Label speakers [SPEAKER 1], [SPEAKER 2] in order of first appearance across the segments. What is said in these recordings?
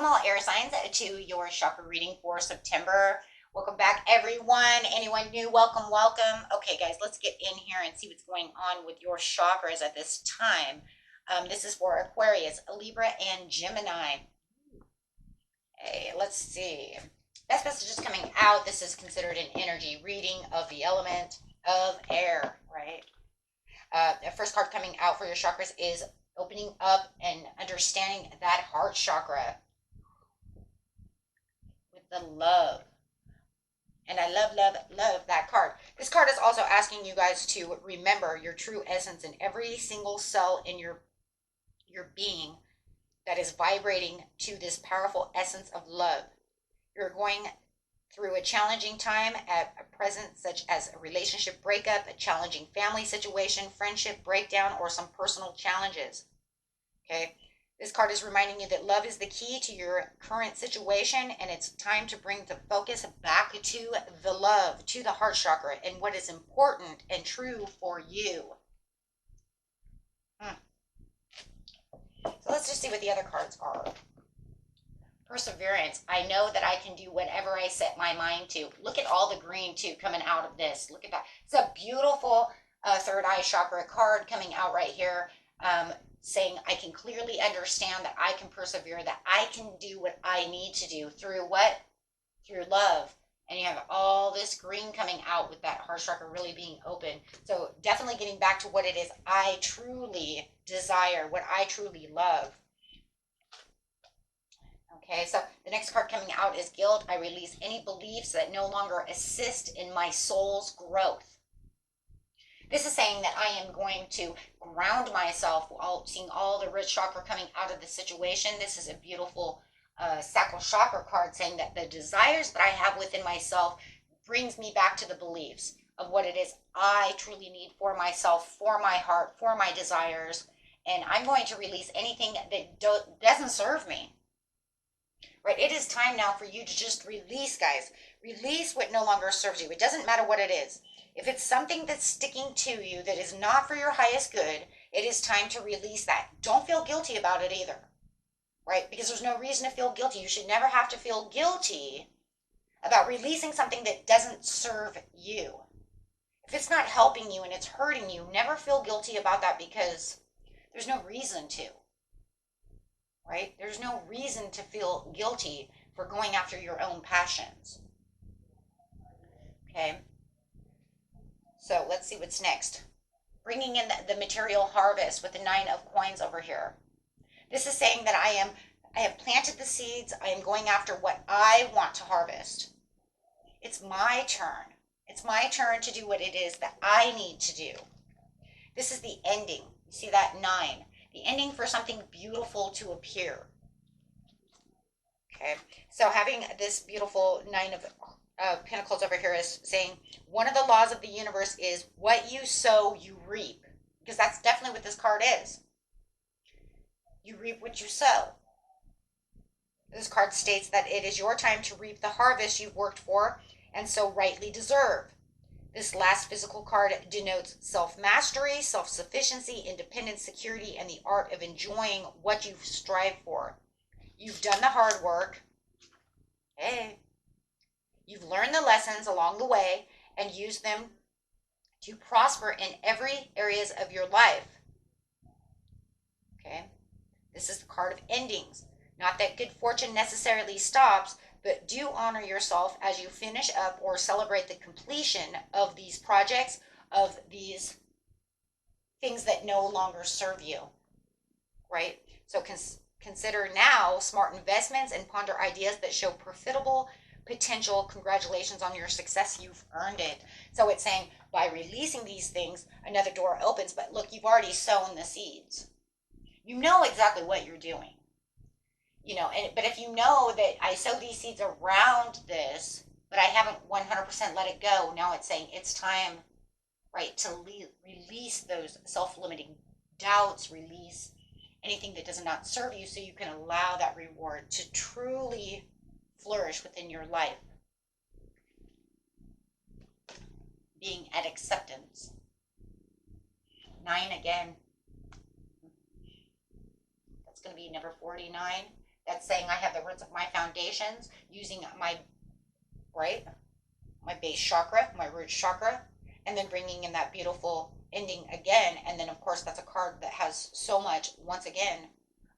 [SPEAKER 1] Welcome all air signs to your chakra reading for September. Welcome back everyone. Anyone new, welcome, welcome. Okay guys, let's get in here and see what's going on with your chakras at this time. This is for Aquarius, Libra, and Gemini. Hey, let's see. Best message is coming out. This is considered an energy reading of the element of air, right? The first card coming out for your chakras is opening up and understanding that heart chakra with the love. And I love, love, love that card. This card is also asking you guys to remember your true essence in every single cell in your being that is vibrating to this powerful essence of love. You're going through a challenging time at present, such as a relationship breakup, a challenging family situation, friendship breakdown, or some personal challenges. Okay, this card is reminding you that love is the key to your current situation, and it's time to bring the focus back to the love, to the heart chakra, and what is important and true for you. So let's just see what the other cards are. Perseverance. I know that I can do whatever I set my mind to. Look at all the green too coming out of this. Look at that. It's a beautiful third eye chakra card coming out right here, saying I can clearly understand that I can persevere, that I can do what I need to do through what? Through love. And you have all this green coming out with that heart chakra really being open. So definitely getting back to what it is I truly desire, what I truly love. Okay, so the next card coming out is guilt. I release any beliefs that no longer assist in my soul's growth. This is saying that I am going to ground myself while seeing all the rich chakra coming out of the situation. This is a beautiful sacral chakra card saying that the desires that I have within myself brings me back to the beliefs of what it is I truly need for myself, for my heart, for my desires. And I'm going to release anything that doesn't serve me. Right? It is time now for you to just release, guys. Release what no longer serves you. It doesn't matter what it is. If it's something that's sticking to you that is not for your highest good, it is time to release that. Don't feel guilty about it either. Right? Because there's no reason to feel guilty. You should never have to feel guilty about releasing something that doesn't serve you. If it's not helping you and it's hurting you, never feel guilty about that because there's no reason to. Right? There's no reason to feel guilty for going after your own passions. Okay? So let's see what's next. Bringing in the material harvest with the 9 of coins over here. This is saying that I have planted the seeds. I am going after what I want to harvest. It's my turn. It's my turn to do what it is that I need to do. This is the ending. You see that 9. The ending for something beautiful to appear. Okay, so having this beautiful 9 of Pentacles over here is saying one of the laws of the universe is what you sow, you reap. Because that's definitely what this card is. You reap what you sow. This card states that it is your time to reap the harvest you've worked for and so rightly deserve. This last physical card denotes self-mastery, self-sufficiency, independence, security, and the art of enjoying what you've strived for. You've done the hard work. Hey. You've learned the lessons along the way and used them to prosper in every areas of your life. Okay. This is the card of endings. Not that good fortune necessarily stops, but do honor yourself as you finish up or celebrate the completion of these projects, of these things that no longer serve you, right? So consider now smart investments and ponder ideas that show profitable potential. Congratulations on your success. You've earned it. So it's saying by releasing these things, another door opens. But look, you've already sown the seeds. You know exactly what you're doing. You know, but if you know that I sowed these seeds around this, but I haven't 100% let it go, now it's saying it's time, right, to release those self-limiting doubts, release anything that does not serve you so you can allow that reward to truly flourish within your life. Being at acceptance. 9 again. That's going to be number 49. That's saying I have the roots of my foundations using my, right, my base chakra, my root chakra, and then bringing in that beautiful ending again. And then, of course, that's a card that has so much, once again,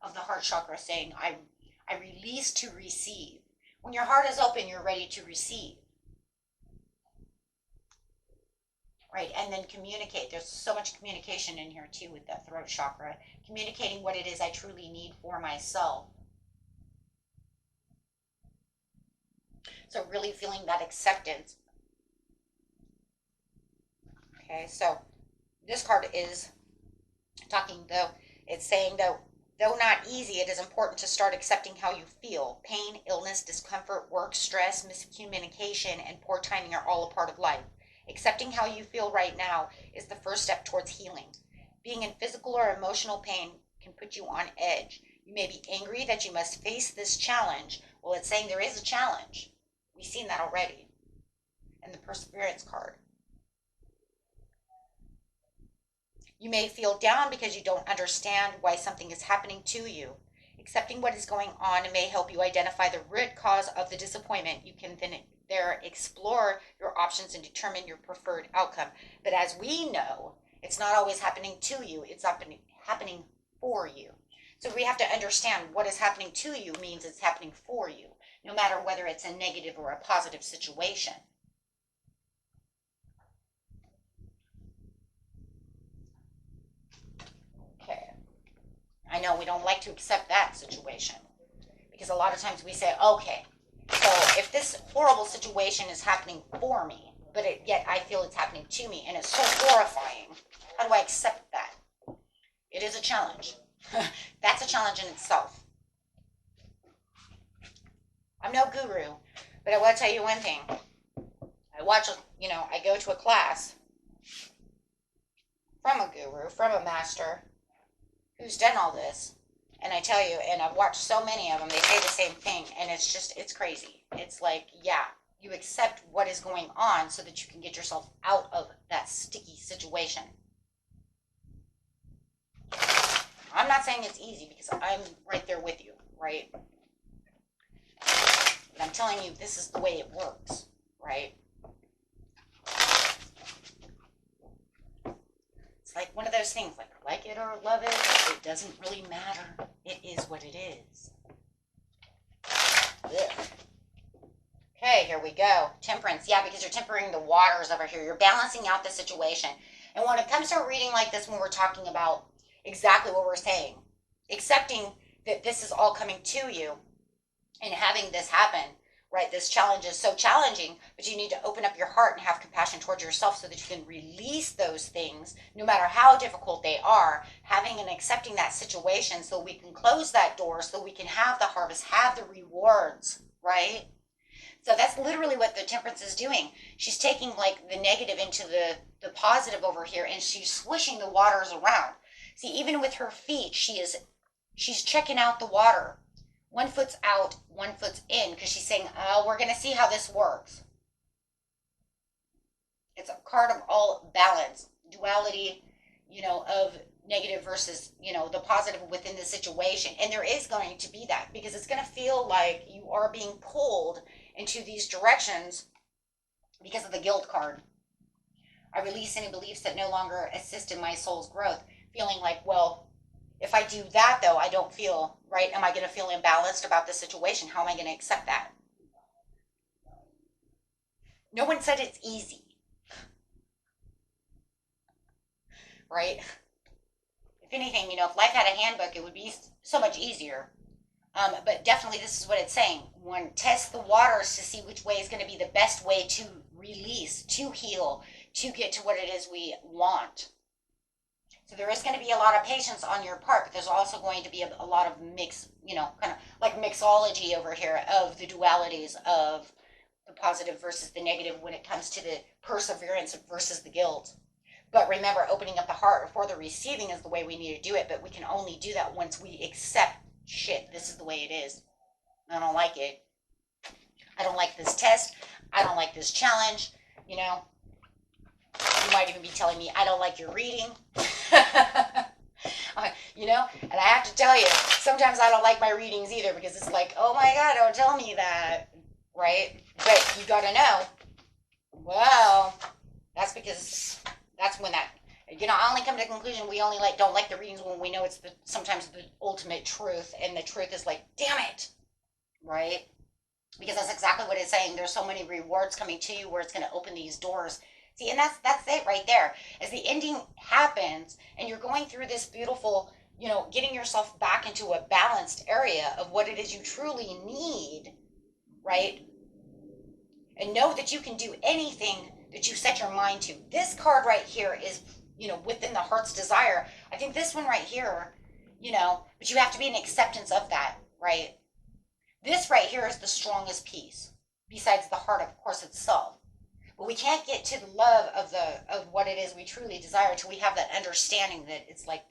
[SPEAKER 1] of the heart chakra saying, I release to receive. When your heart is open, you're ready to receive. Right, and then communicate. There's so much communication in here too with that throat chakra. Communicating what it is I truly need for myself. So really feeling that acceptance. Okay, so this card is talking, though, it's saying, though not easy, it is important to start accepting how you feel. Pain, illness, discomfort, work, stress, miscommunication, and poor timing are all a part of life. Accepting how you feel right now is the first step towards healing. Being in physical or emotional pain can put you on edge. You may be angry that you must face this challenge. Well, it's saying there is a challenge. We've seen that already in the Perseverance card. You may feel down because you don't understand why something is happening to you. Accepting what is going on may help you identify the root cause of the disappointment. You can then there explore your options and determine your preferred outcome. But as we know, it's not always happening to you. It's happening for you. So we have to understand what is happening to you means it's happening for you, no matter whether it's a negative or a positive situation. Okay. I know we don't like to accept that situation because a lot of times we say, okay, so if this horrible situation is happening for me, but yet I feel it's happening to me and it's so horrifying, how do I accept that? It is a challenge. That's a challenge in itself. I'm no guru, but I will tell you one thing. I go to a class from a guru, from a master who's done all this. And I tell you, and I've watched so many of them, they say the same thing. And it's crazy. It's like, yeah, you accept what is going on so that you can get yourself out of that sticky situation. I'm not saying it's easy because I'm right there with you, right? But I'm telling you, this is the way it works, right? It's like one of those things, like it or love it, it doesn't really matter. It is what it is. Ugh. Okay, here we go. Temperance. Yeah, because you're tempering the waters over here. You're balancing out the situation. And when it comes to a reading like this, when we're talking about exactly what we're saying, accepting that this is all coming to you and having this happen, right? This challenge is so challenging, but you need to open up your heart and have compassion towards yourself so that you can release those things, no matter how difficult they are, having and accepting that situation so we can close that door so we can have the harvest, have the rewards, right? So that's literally what the Temperance is doing. She's taking like the negative into the positive over here, and she's swishing the waters around. See, even with her feet, she's checking out the water. One foot's out, one foot's in, because she's saying, oh, we're going to see how this works. It's a card of all balance, duality, of negative versus, the positive within the situation. And there is going to be that because it's going to feel like you are being pulled into these directions because of the guilt card. I release any beliefs that no longer assist in my soul's growth, feeling like, well, if I do that, though, I don't feel right. Am I going to feel imbalanced about the situation? How am I going to accept that? No one said it's easy. Right? If anything, if life had a handbook, it would be so much easier. But definitely this is what it's saying. One, test the waters to see which way is going to be the best way to release, to heal, to get to what it is we want. So there is going to be a lot of patience on your part, but there's also going to be a lot of mix, kind of like mixology over here of the dualities of the positive versus the negative when it comes to the perseverance versus the guilt. But remember, opening up the heart for the receiving is the way we need to do it, but we can only do that once we accept, shit, this is the way it is. I don't like it. I don't like this test. I don't like this challenge, You might even be telling me, I don't like your reading. You know, and I have to tell you, sometimes I don't like my readings either because it's like, oh my God, don't tell me that, right? But you got to know, well, that's because that's when that, you know, I only come to the conclusion we only don't like the readings when we know it's sometimes the ultimate truth, and the truth is like, damn it, right? Because that's exactly what it's saying. There's so many rewards coming to you where it's going to open these doors. See, and that's it right there. As the ending happens and you're going through this beautiful, you know, getting yourself back into a balanced area of what it is you truly need, right? And know that you can do anything that you set your mind to. This card right here is, you know, within the heart's desire. I think this one right here, you know, but you have to be in acceptance of that, right? This right here is the strongest piece, besides the heart, of course, itself. But we can't get to the love of what it is we truly desire till we have that understanding that it's like,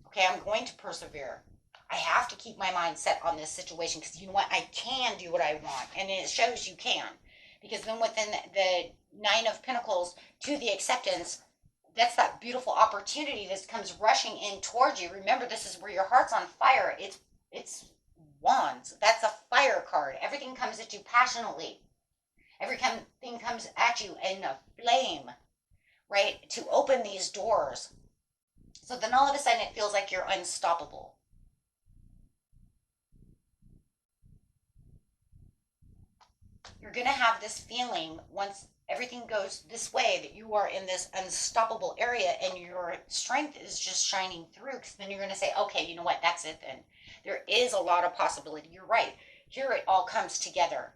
[SPEAKER 1] okay, I'm going to persevere. I have to keep my mind set on this situation because you know what? I can do what I want. And it shows you can. Because then within the Nine of Pentacles to the acceptance, that's that beautiful opportunity that comes rushing in towards you. Remember, this is where your heart's on fire. It's wands. That's a fire card. Everything comes at you passionately. Everything comes at you in a flame, right? To open these doors. So then all of a sudden it feels like you're unstoppable. You're going to have this feeling once everything goes this way that you are in this unstoppable area and your strength is just shining through, because then you're going to say, okay, you know what, that's it then. There is a lot of possibility. You're right. Here it all comes together.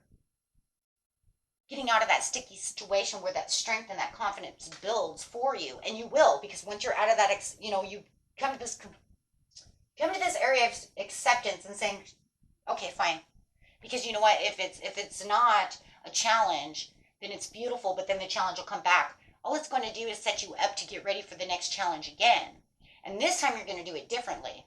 [SPEAKER 1] Getting out of that sticky situation where that strength and that confidence builds for you, and you will, because once you're out of that, you know, you come to this area of acceptance and saying, okay, fine. Because you know what, if it's not a challenge, then it's beautiful, but then the challenge will come back. All it's going to do is set you up to get ready for the next challenge again. And this time you're going to do it differently.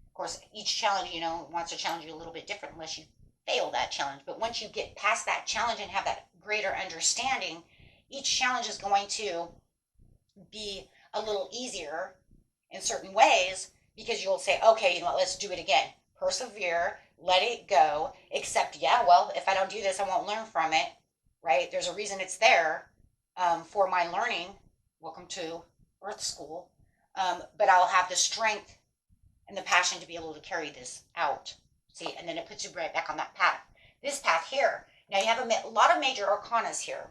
[SPEAKER 1] Of course, each challenge, you know, wants to challenge you a little bit different unless you fail that challenge. But once you get past that challenge and have that greater understanding, each challenge is going to be a little easier in certain ways, because you'll say, okay, you know what, let's do it again. Persevere, let it go, accept, yeah, well, if I don't do this, I won't learn from it, right? There's a reason it's there for my learning. Welcome to Earth School. But I'll have the strength and the passion to be able to carry this out. See, and then it puts you right back on that path. This path here, now you have a lot of major arcanas here.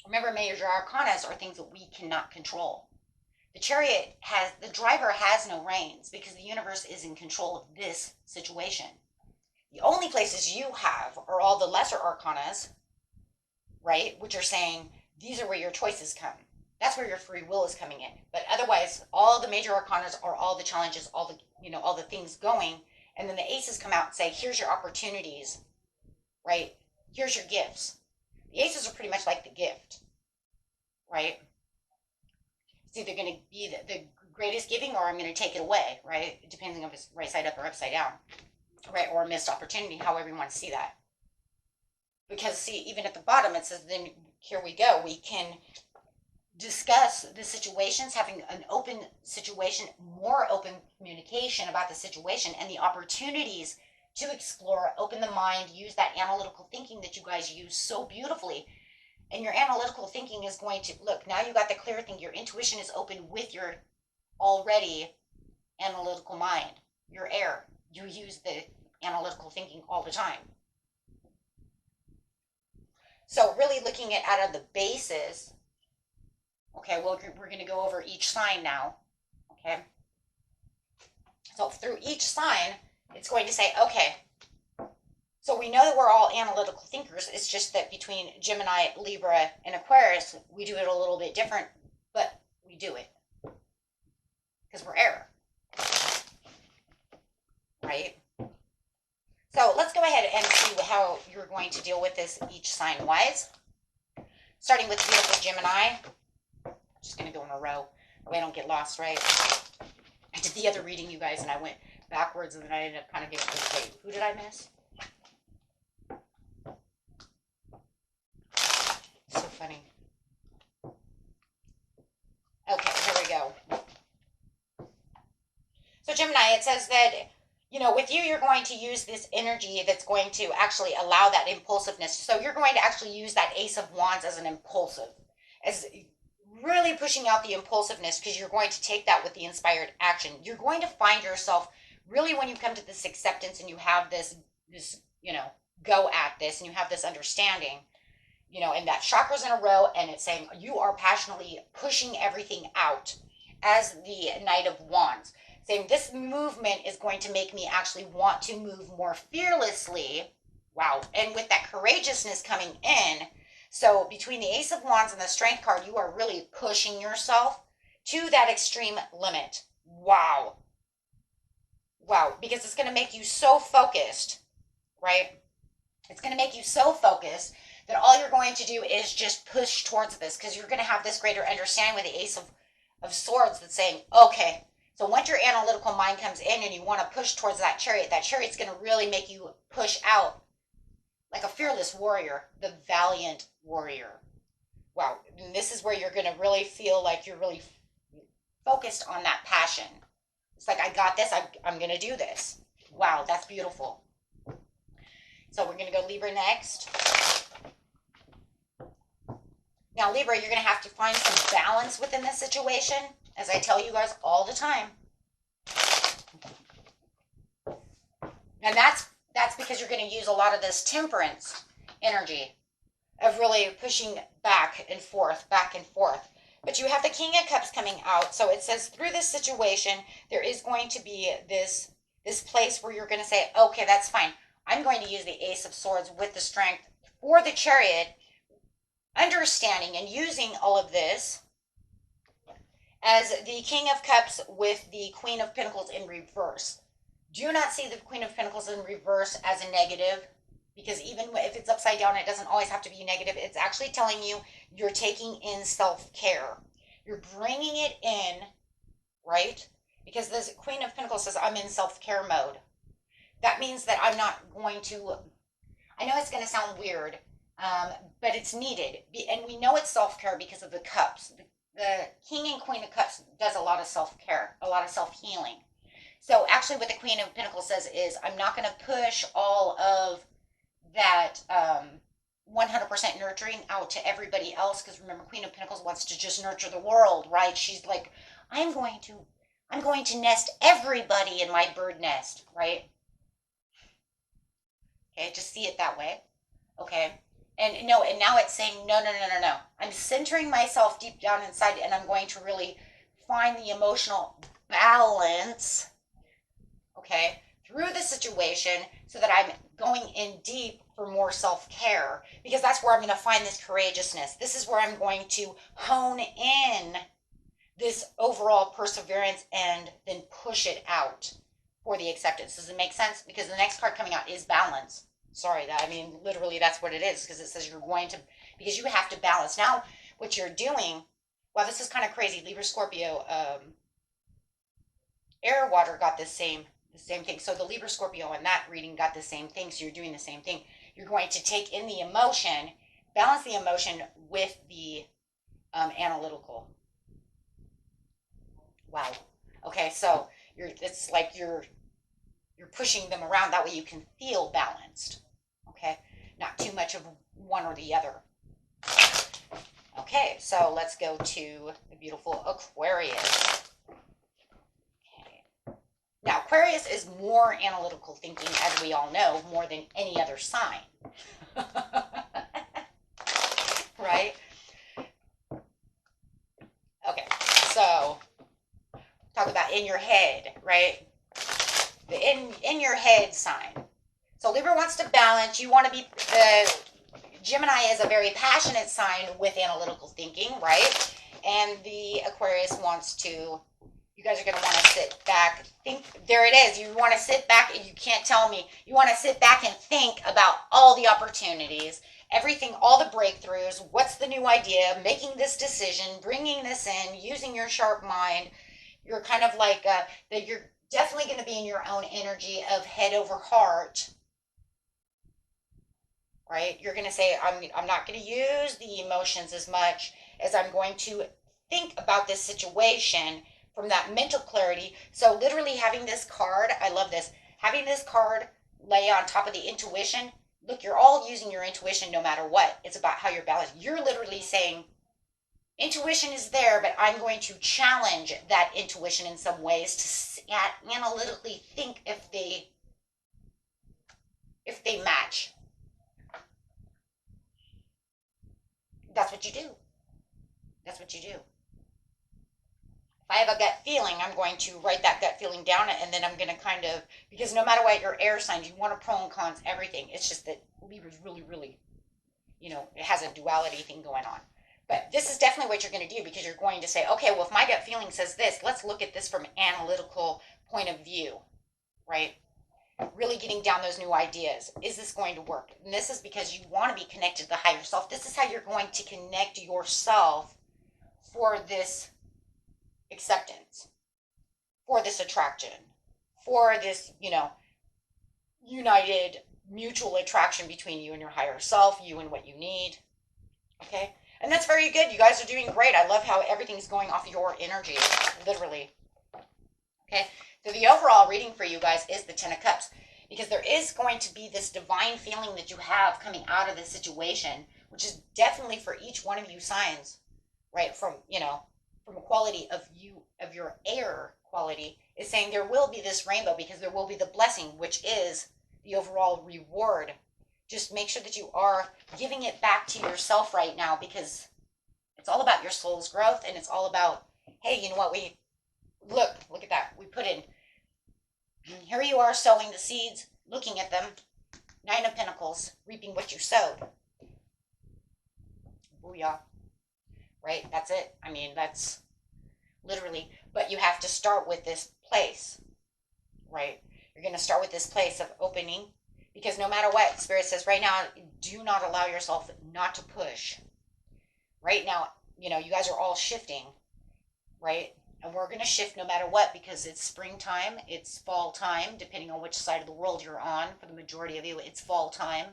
[SPEAKER 1] Remember, major arcanas are things that we cannot control. The Chariot the driver has no reins because the universe is in control of this situation. The only places you have are all the lesser arcanas, right? Which are saying, these are where your choices come. That's where your free will is coming in. But otherwise, all the major arcanas are all the challenges, all the things going. And then the aces come out and say, here's your opportunities, right? Here's your gifts. The aces are pretty much like the gift, right? It's either going to be the greatest giving, or I'm going to take it away, right? Depending if it's right side up or upside down, right? Or a missed opportunity, however you want to see that. Because, see, even at the bottom, it says, then here we go. We can discuss the situations, having an open situation, more open communication about the situation and the opportunities to explore, open the mind, use that analytical thinking that you guys use so beautifully. And your analytical thinking is going to, look, now you got the clear thing. Your intuition is open with your already analytical mind, your air. You use the analytical thinking all the time. So really looking at out of the bases, okay, well, we're going to go over each sign now, okay? So through each sign, it's going to say, okay, so we know that we're all analytical thinkers. It's just that between Gemini, Libra, and Aquarius, we do it a little bit different, but we do it because we're air, right? So let's go ahead and see how you're going to deal with this each sign-wise. Starting with beautiful Gemini. I'm just going to go in a row. That way I don't get lost, right? I did the other reading, you guys, and I went backwards, and then I ended up kind of getting, wait, who did I miss? So funny. Okay. So Gemini, it says that, with you, you're going to use this energy that's going to actually allow that impulsiveness. So you're going to actually use that Ace of Wands as an impulsive, as really pushing out the impulsiveness, because you're going to take that with the inspired action. You're going to find yourself really, when you come to this acceptance and you have this, go at this, and you have this understanding, and that chakras in a row, and it's saying you are passionately pushing everything out as the Knight of Wands, saying this movement is going to make me actually want to move more fearlessly. Wow. And with that courageousness coming in, so between the Ace of Wands and the Strength card, you are really pushing yourself to that extreme limit. Wow. Wow. Because it's going to make you so focused, right? It's going to make you so focused that all you're going to do is just push towards this, because you're going to have this greater understanding with the Ace of Swords that's saying, okay, so once your analytical mind comes in and you want to push towards that chariot's going to really make you push out like a fearless warrior, the valiant warrior. Wow. And this is where you're going to really feel like you're really focused on that passion. It's like, I got this. I'm going to do this. Wow, that's beautiful. So we're going to go Libra next. Now, Libra, you're going to have to find some balance within this situation, as I tell you guys all the time. And that's because you're going to use a lot of this temperance energy of really pushing back and forth, back and forth. But you have the King of Cups coming out. So it says through this situation, there is going to be this place where you're going to say, okay, that's fine. I'm going to use the Ace of Swords with the Strength for the Chariot, understanding and using all of this as the King of Cups with the Queen of Pentacles in reverse. Do not see the Queen of Pentacles in reverse as a negative, because even if it's upside down, it doesn't always have to be negative. It's actually telling you you're taking in self-care. You're bringing it in, right? Because this Queen of Pentacles says, I'm in self-care mode. That means that I'm not going to, I know it's going to sound weird, but it's needed. And we know it's self-care because of the cups. The King and Queen of Cups does a lot of self-care, a lot of self-healing. So actually what the Queen of Pentacles says is, I'm not going to push all of that 100% nurturing out to everybody else, because remember, Queen of Pentacles wants to just nurture the world, right? She's like, I'm going to nest everybody in my bird nest, right? Okay, just see it that way. Okay. And no, and now it's saying, no. I'm centering myself deep down inside, and I'm going to really find the emotional balance, okay, through the situation, so that I'm going in deep for more self-care, because that's where I'm going to find this courageousness. This is where I'm going to hone in this overall perseverance and then push it out for the acceptance. Does it make sense? Because the next card coming out is balance. Sorry, literally that's what it is, because it says you're going to, because you have to balance. Now, what you're doing, well, this is kind of crazy. Libra, Scorpio, air, water got the same thing. So the Libra, Scorpio in that reading got the same thing. So you're doing the same thing. You're going to take in the emotion, balance the emotion with the analytical. Wow. Okay, so it's like you're pushing them around. That way you can feel balanced. Okay, not too much of one or the other. Okay, so let's go to the beautiful Aquarius. Okay. Now, Aquarius is more analytical thinking, as we all know, more than any other sign. Right? Okay, so talk about in your head, right? The in your head sign. So Libra wants to balance. You want to be, the Gemini is a very passionate sign with analytical thinking, right? And the Aquarius wants to, you guys are going to want to sit back, think, there it is. You want to sit back, and you can't tell me, you want to sit back and think about all the opportunities, everything, all the breakthroughs, what's the new idea, making this decision, bringing this in, using your sharp mind. You're kind of like, that you're definitely going to be in your own energy of head over heart, right? You're going to say, I'm not going to use the emotions as much as I'm going to think about this situation from that mental clarity. So literally having this card, I love this, having this card lay on top of the intuition. Look, you're all using your intuition no matter what. It's about how you're balanced. You're literally saying, intuition is there, but I'm going to challenge that intuition in some ways to analytically think if they match. That's what you do. That's what you do. If I have a gut feeling, I'm going to write that gut feeling down, and then I'm going to kind of, because no matter what, your air signs, you want to pro and cons everything. It's just that Libra's really, really, it has a duality thing going on. But this is definitely what you're going to do, because you're going to say, okay, well, if my gut feeling says this, let's look at this from an analytical point of view, right? Really getting down those new ideas. Is this going to work? And this is because you want to be connected to the higher self. This is how you're going to connect yourself for this acceptance, for this attraction, for this, united mutual attraction between you and your higher self, you and what you need. Okay? And that's very good. You guys are doing great. I love how everything's going off your energy, literally. Okay? So the overall reading for you guys is the Ten of Cups, because there is going to be this divine feeling that you have coming out of this situation, which is definitely for each one of you signs, right? From a quality of you, of your air quality, is saying there will be this rainbow, because there will be the blessing, which is the overall reward. Just make sure that you are giving it back to yourself right now, because it's all about your soul's growth, and it's all about, hey, you know what, look at that. We put in, here you are sowing the seeds, looking at them, Nine of Pentacles, reaping what you sowed. Booyah. Right? That's it. I mean, that's literally, but you have to start with this place, right? You're going to start with this place of opening, because no matter what, Spirit says right now, do not allow yourself not to push. Right now, you guys are all shifting, right? And we're going to shift no matter what, because it's springtime, it's fall time, depending on which side of the world you're on. For the majority of you, it's fall time,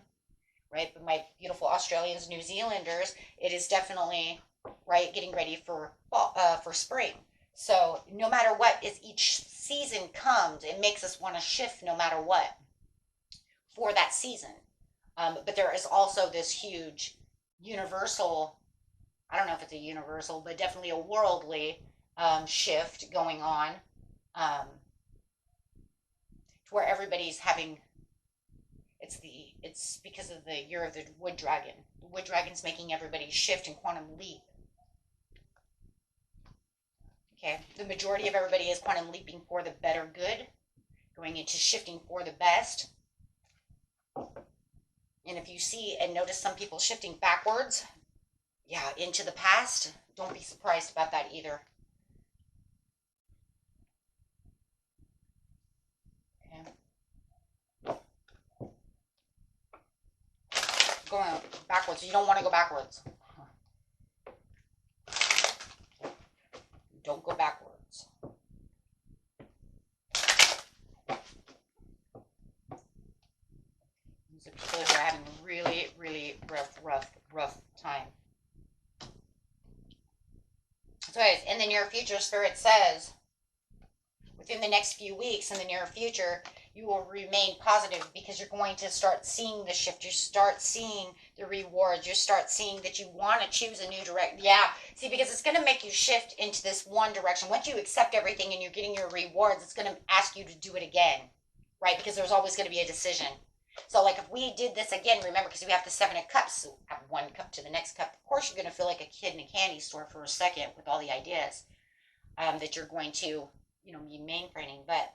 [SPEAKER 1] right? But my beautiful Australians, New Zealanders, it is definitely, right, getting ready for fall, for spring. So no matter what, as each season comes, it makes us want to shift no matter what for that season. But there is also this huge universal, I don't know if it's a universal, but definitely a worldly shift going on, to where everybody's having, it's because of the year of the wood dragon. The wood dragon's making everybody shift in quantum leap. Okay, the majority of everybody is quantum leaping for the better good, going into shifting for the best. And if you see and notice some people shifting backwards, into the past, don't be surprised about that either. Going backwards. You don't want to go backwards. Don't go backwards. These are people who are having really, really rough time. So anyways, in the near future, Spirit says, within the next few weeks, in the near future, you will remain positive, because you're going to start seeing the shift. You start seeing the rewards. You start seeing that you want to choose a new direction. See, because it's going to make you shift into this one direction. Once you accept everything and you're getting your rewards, it's going to ask you to do it again, right? Because there's always going to be a decision. So like if we did this again, remember, because we have the Seven of Cups, so add one cup to the next cup. Of course, you're going to feel like a kid in a candy store for a second with all the ideas that you're going to, be mainframing. But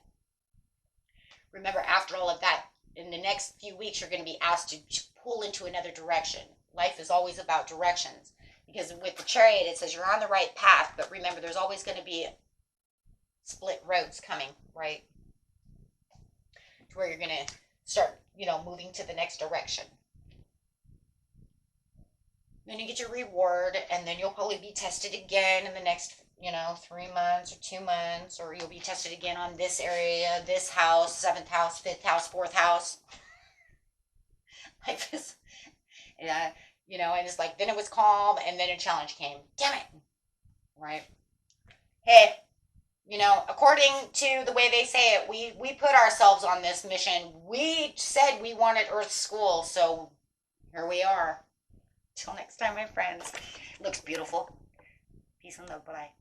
[SPEAKER 1] remember, after all of that, in the next few weeks, you're going to be asked to pull into another direction. Life is always about directions. Because with the Chariot, it says you're on the right path, but remember, there's always going to be split roads coming, right? To where you're going to start, moving to the next direction. Then you get your reward, and then you'll probably be tested again in the next 3 months or 2 months, or you'll be tested again on this area, this house, 7th house, 5th house, 4th house. Like this, and it's like, then it was calm, and then a challenge came. Damn it. Right? Hey, You know, according to the way they say it, we put ourselves on this mission. We said we wanted Earth School, so here we are. Till next time, my friends. Looks beautiful. Peace and love. Bye.